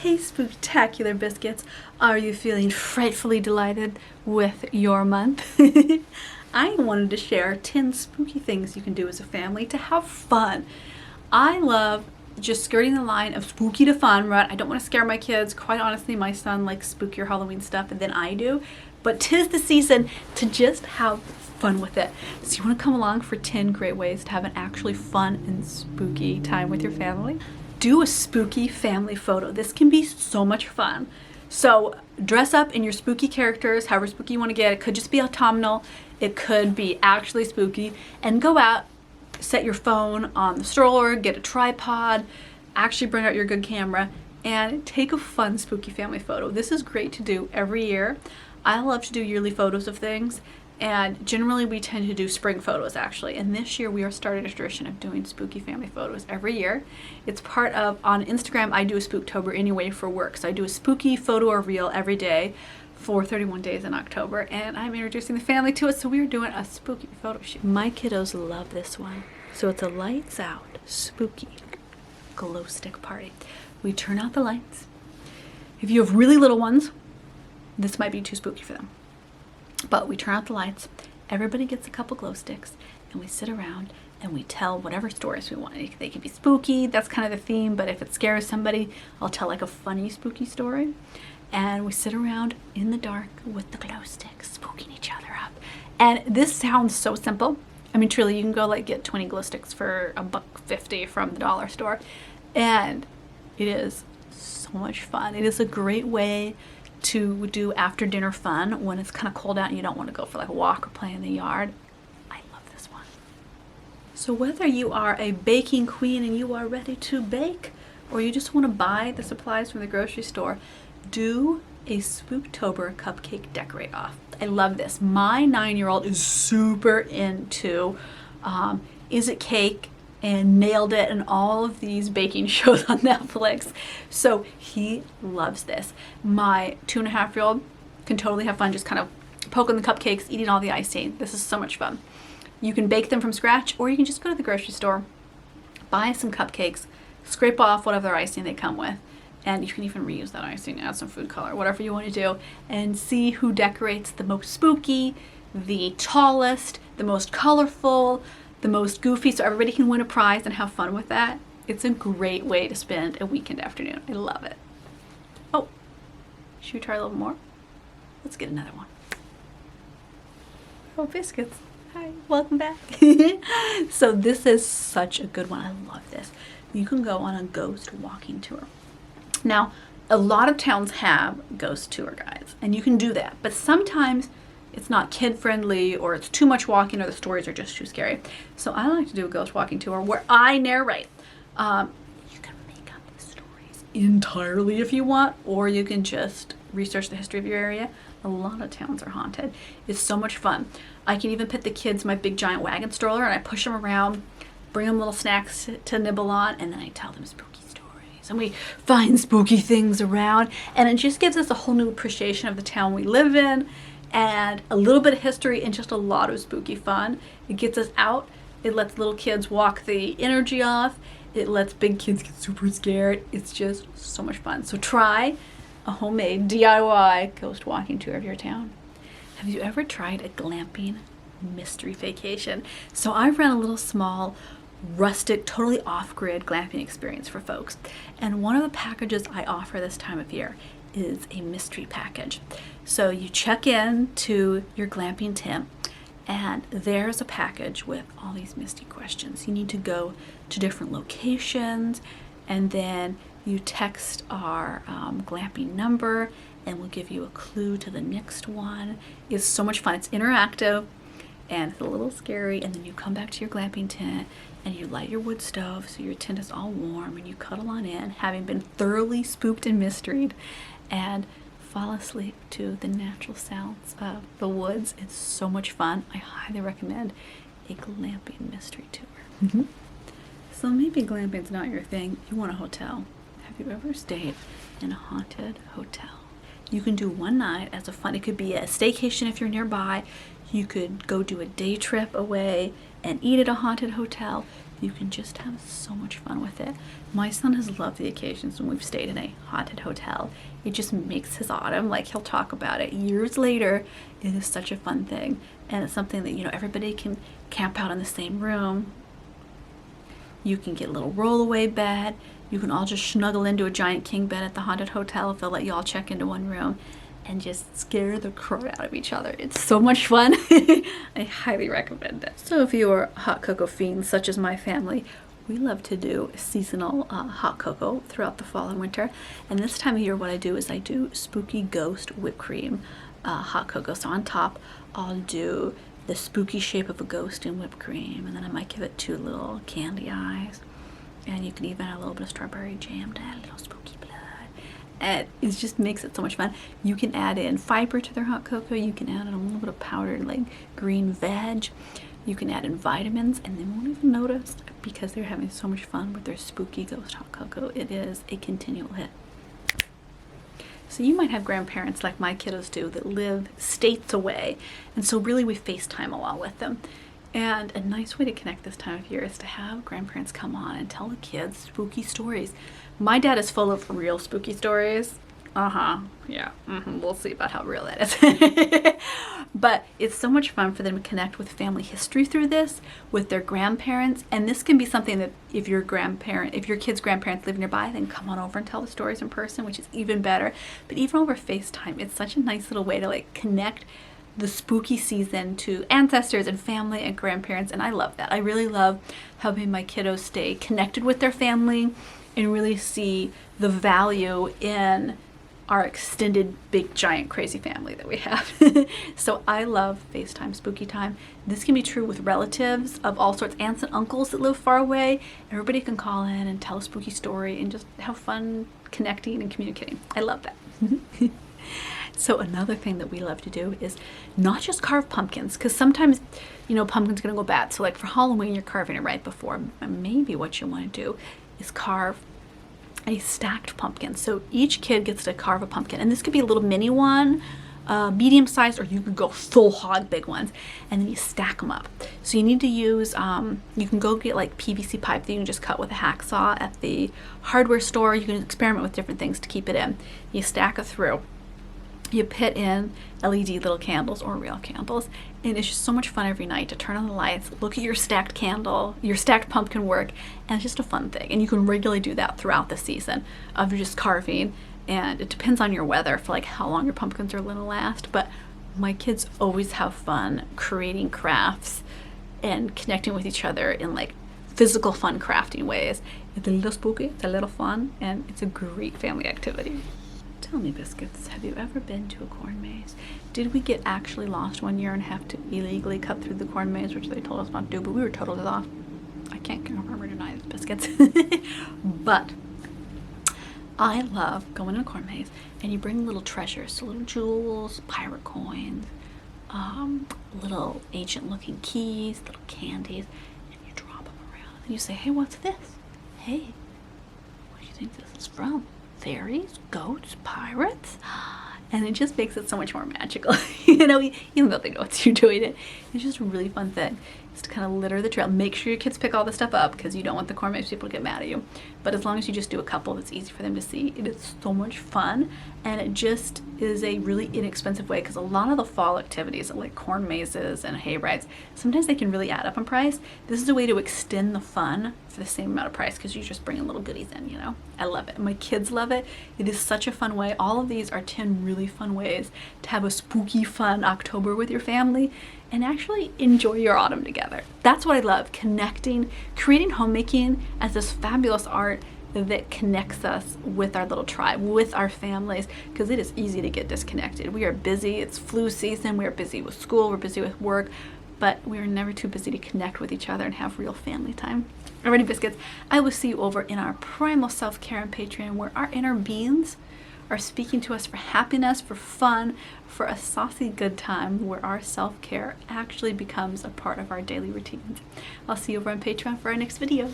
Hey Spooktacular Biscuits, are you feeling frightfully delighted with your month? I wanted to share 10 spooky things you can do as a family to have fun. I love just skirting the line of spooky to fun, right? I don't want to scare my kids. Quite honestly, my son likes spookier Halloween stuff than I do, but 'tis the season to just have fun with it. So you want to come along for 10 great ways to have an actually fun and spooky time with your family? Do a spooky family photo. This can be so much fun. So dress up in your spooky characters, however spooky you want to get. It could just be autumnal. It could be actually spooky. And go out, set your phone on the stroller, get a tripod, actually bring out your good camera, and take a fun spooky family photo. This is great to do every year. I love to do yearly photos of things. And generally we tend to do spring photos actually. And this year we are starting a tradition of doing spooky family photos every year. It's part of, on Instagram I do a Spooktober anyway for work. So I do a spooky photo or reel every day for 31 days in October. And I'm introducing the family to it. So we're doing a spooky photo shoot. My kiddos love this one. So it's a lights out, spooky glow stick party. We turn out the lights. If you have really little ones, this might be too spooky for them. But we turn out the lights, everybody gets a couple glow sticks, and we sit around and we tell whatever stories we want. They can be spooky, that's kind of the theme, but if it scares somebody, I'll tell like a funny spooky story. And we sit around in the dark with the glow sticks, spooking each other up. And this sounds so simple. I mean, truly, you can go like get 20 glow sticks for $1.50 from the dollar store. And it is so much fun. It is a great way to do after dinner fun when it's kind of cold out and you don't want to go for like a walk or play in the yard. I love this one. So whether you are a baking queen and you are ready to bake, or you just want to buy the supplies from the grocery store, do a Spooktober cupcake decorate off. I love this. My 9-year-old is super into Is It Cake and nailed it in all of these baking shows on Netflix. So he loves this. My 2.5-year-old can totally have fun just kind of poking the cupcakes, eating all the icing. This is so much fun. You can bake them from scratch, or you can just go to the grocery store, buy some cupcakes, scrape off whatever icing they come with, and you can even reuse that icing, add some food color, whatever you want to do, and see who decorates the most spooky, the tallest, the most colorful, the most goofy, so everybody can win a prize and have fun with that. It's a great way to spend a weekend afternoon. I love it. Oh, should we try a little more? Let's get another one. Oh, biscuits. Hi, welcome back. So this is such a good one. I love this. You can go on a ghost walking tour. Now, a lot of towns have ghost tour guides, and you can do that, but sometimes it's not kid friendly, or it's too much walking, or the stories are just too scary. So I like to do a ghost walking tour where I narrate. You can make up the stories entirely if you want, or you can just research the history of your area. A lot of towns are haunted. It's so much fun. I can even put the kids in my big giant wagon stroller and I push them around, bring them little snacks to nibble on, and then I tell them spooky stories. And we find spooky things around, and it just gives us a whole new appreciation of the town we live in, and a little bit of history and just a lot of spooky fun. It gets us out. It lets little kids walk the energy off. It lets big kids get super scared. It's just so much fun. So try a homemade DIY ghost walking tour of your town. Have you ever tried a glamping mystery vacation? So I ran a little small, rustic, totally off-grid glamping experience for folks. And one of the packages I offer this time of year is a mystery package. So you check in to your glamping tent, and there's a package with all these misty questions. You need to go to different locations, and then you text our glamping number, and we'll give you a clue to the next one. It's so much fun. It's interactive, and it's a little scary, and then you come back to your glamping tent, and you light your wood stove so your tent is all warm, and you cuddle on in, having been thoroughly spooked and mysteried, and fall asleep to the natural sounds of the woods. It's so much fun. I highly recommend a glamping mystery tour. So maybe glamping's not your thing. You want a hotel. Have you ever stayed in a haunted hotel? You can do one night as a fun. It could be a staycation if you're nearby. You could go do a day trip away and eat at a haunted hotel. You can just have so much fun with it. My son has loved the occasions when we've stayed in a haunted hotel. It just makes his autumn. Like, he'll talk about it years later. It is such a fun thing, and it's something that, you know, everybody can camp out in the same room. You can get a little rollaway bed. You can all just snuggle into a giant king bed at the haunted hotel if they'll let you all check into one room and just scare the crud out of each other. It's so much fun. I highly recommend it. So if you're hot cocoa fiends, such as my family, we love to do seasonal hot cocoa throughout the fall and winter. And this time of year, what I do is I do spooky ghost whipped cream hot cocoa. So on top, I'll do the spooky shape of a ghost in whipped cream, and then I might give it 2 little candy eyes. And you can even add a little bit of strawberry jam to add a little spooky blood. And it just makes it so much fun. You can add in fiber to their hot cocoa. You can add in a little bit of powdered like green veg. You can add in vitamins, and they won't even notice because they're having so much fun with their spooky ghost hot cocoa. It is a continual hit. So you might have grandparents like my kiddos do that live states away, and so really we FaceTime a lot with them. And a nice way to connect this time of year is to have grandparents come on and tell the kids spooky stories. My dad is full of real spooky stories. Yeah, we'll see about how real that is. But it's so much fun for them to connect with family history through this, with their grandparents. And this can be something that if your kids' grandparents live nearby, then come on over and tell the stories in person, which is even better. But even over FaceTime, it's such a nice little way to like connect the spooky season to ancestors and family and grandparents, and I love that. I really love helping my kiddos stay connected with their family and really see the value in our extended big giant crazy family that we have. So I love FaceTime spooky time. This can be true with relatives of all sorts, aunts and uncles that live far away. Everybody can call in and tell a spooky story and just have fun connecting and communicating. I love that. So another thing that we love to do is not just carve pumpkins, because sometimes, you know, pumpkin's gonna go bad. So like for Halloween, you're carving it right before. Maybe what you want to do is carve a stacked pumpkin. So each kid gets to carve a pumpkin, and this could be a little mini one, medium sized, or you could go full hog big ones, and then you stack them up. So you need to use, you can go get like PVC pipe that you can just cut with a hacksaw at the hardware store. You can experiment with different things to keep it in. You stack it through. You put in LED little candles or real candles, and it's just so much fun every night to turn on the lights, look at your stacked candle, your stacked pumpkin work, and it's just a fun thing. And you can regularly do that throughout the season of just carving, and it depends on your weather for like how long your pumpkins are going to last. But my kids always have fun creating crafts and connecting with each other in like physical fun crafting ways. It's a little spooky, it's a little fun, and it's a great family activity. Tell me, Biscuits, have you ever been to a corn maze? Did we get actually lost one year and have to illegally cut through the corn maze, which they told us not to do, but we were totally lost? I can't confirm or deny this, Biscuits. But I love going in a corn maze, and you bring little treasures, so little jewels, pirate coins, little ancient looking keys, little candies, and you drop them around. And you say, hey, what's this? Hey, what do you think this is from? Fairies, goats, pirates, and it just makes it so much more magical. You know, even though they know it's you doing it, it's just a really fun thing. Just to kind of litter the trail. Make sure your kids pick all the stuff up, because you don't want the corn maze people to get mad at you. But as long as you just do a couple that's easy for them to see, it is so much fun, and it just is a really inexpensive way, because a lot of the fall activities like corn mazes and hay rides, sometimes they can really add up in price. This is a way to extend the fun for the same amount of price, because you're just bringing little goodies in, you know. I love it. My kids love it. It is such a fun way. All of these are 10 really fun ways to have a spooky, fun October with your family and actually enjoy your autumn together. That's what I love, connecting, creating homemaking as this fabulous art that connects us with our little tribe, with our families, because it is easy to get disconnected. We are busy, it's flu season, we are busy with school, we're busy with work, but we are never too busy to connect with each other and have real family time. Alrighty, Biscuits, I will see you over in our Primal Self-Care on Patreon, where our inner beings are speaking to us for happiness, for fun, for a saucy good time, where our self-care actually becomes a part of our daily routines. I'll see you over on Patreon for our next video.